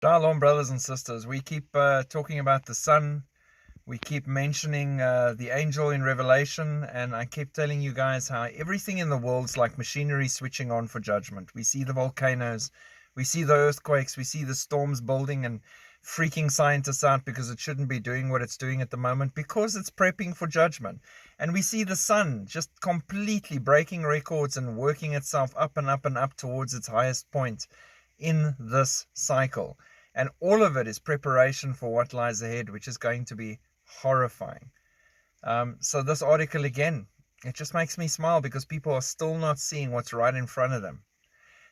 Shalom, brothers and sisters. We keep talking about the sun. We keep mentioning the angel in Revelation, and I keep telling you guys how everything in the world's like machinery switching on for judgment. We see the volcanoes, we see the earthquakes, we see the storms building and freaking scientists out because it shouldn't be doing what it's doing at the moment because it's prepping for judgment. And we see the sun just completely breaking records and working itself up and up and up towards its highest point in this cycle. And all of it is preparation for what lies ahead, which is going to be horrifying. So this article again, it just makes me smile because people are still not seeing what's right in front of them.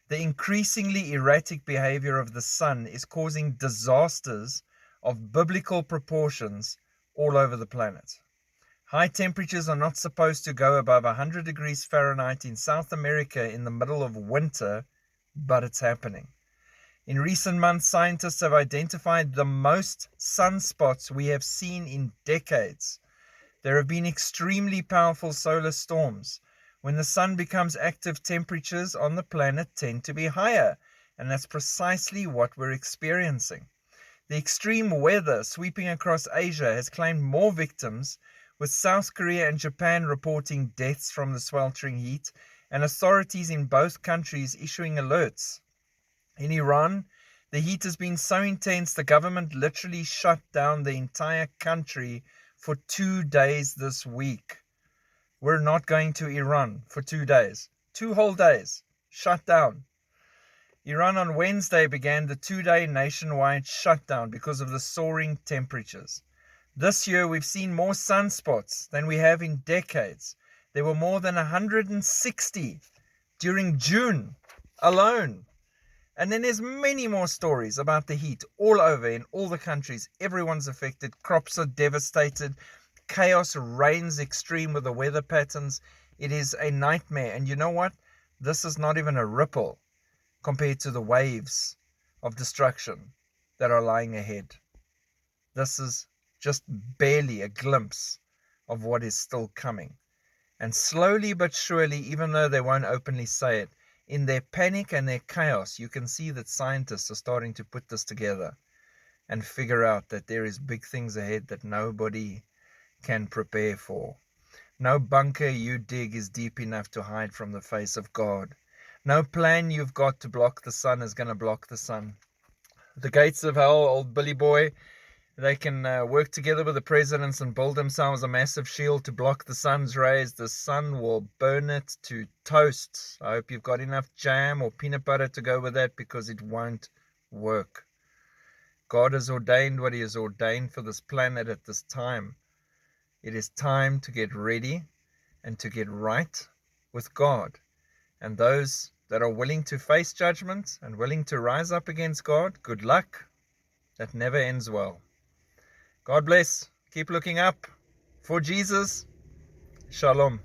The increasingly erratic behavior of the sun is causing disasters of biblical proportions all over the planet. High temperatures are not supposed to go above 100 degrees Fahrenheit in South America in the middle of winter, but it's happening. In recent months, scientists have identified the most sunspots we have seen in decades. There have been extremely powerful solar storms. When the sun becomes active, temperatures on the planet tend to be higher, and that's precisely what we're experiencing. The extreme weather sweeping across Asia has claimed more victims, with South Korea and Japan reporting deaths from the sweltering heat, and authorities in both countries issuing alerts. In Iran, the heat has been so intense the government literally shut down the entire country for 2 days this week. We're not going to Iran for 2 days. 2 whole days. Shut down. Iran on Wednesday began the 2-day nationwide shutdown because of the soaring temperatures. This year we've seen more sunspots than we have in decades. There were more than 160 during June alone. And then there's many more stories about the heat all over in all the countries. Everyone's affected. Crops are devastated. Chaos reigns extreme with the weather patterns. It is a nightmare. And you know what? This is not even a ripple compared to the waves of destruction that are lying ahead. This is just barely a glimpse of what is still coming. And slowly but surely, even though they won't openly say it, in their panic and their chaos, you can see that scientists are starting to put this together and figure out that there is big things ahead that nobody can prepare for. No bunker you dig is deep enough to hide from the face of God. No plan you've got to block the sun is going to block the sun. The gates of hell, old Billy Boy, they can work together with the presidents and build themselves a massive shield to block the sun's rays. The sun will burn it to toast. I hope you've got enough jam or peanut butter to go with that because it won't work. God has ordained what he has ordained for this planet at this time. It is time to get ready and to get right with God. And those that are willing to face judgment and willing to rise up against God, good luck. That never ends well. God bless. Keep looking up for Jesus. Shalom.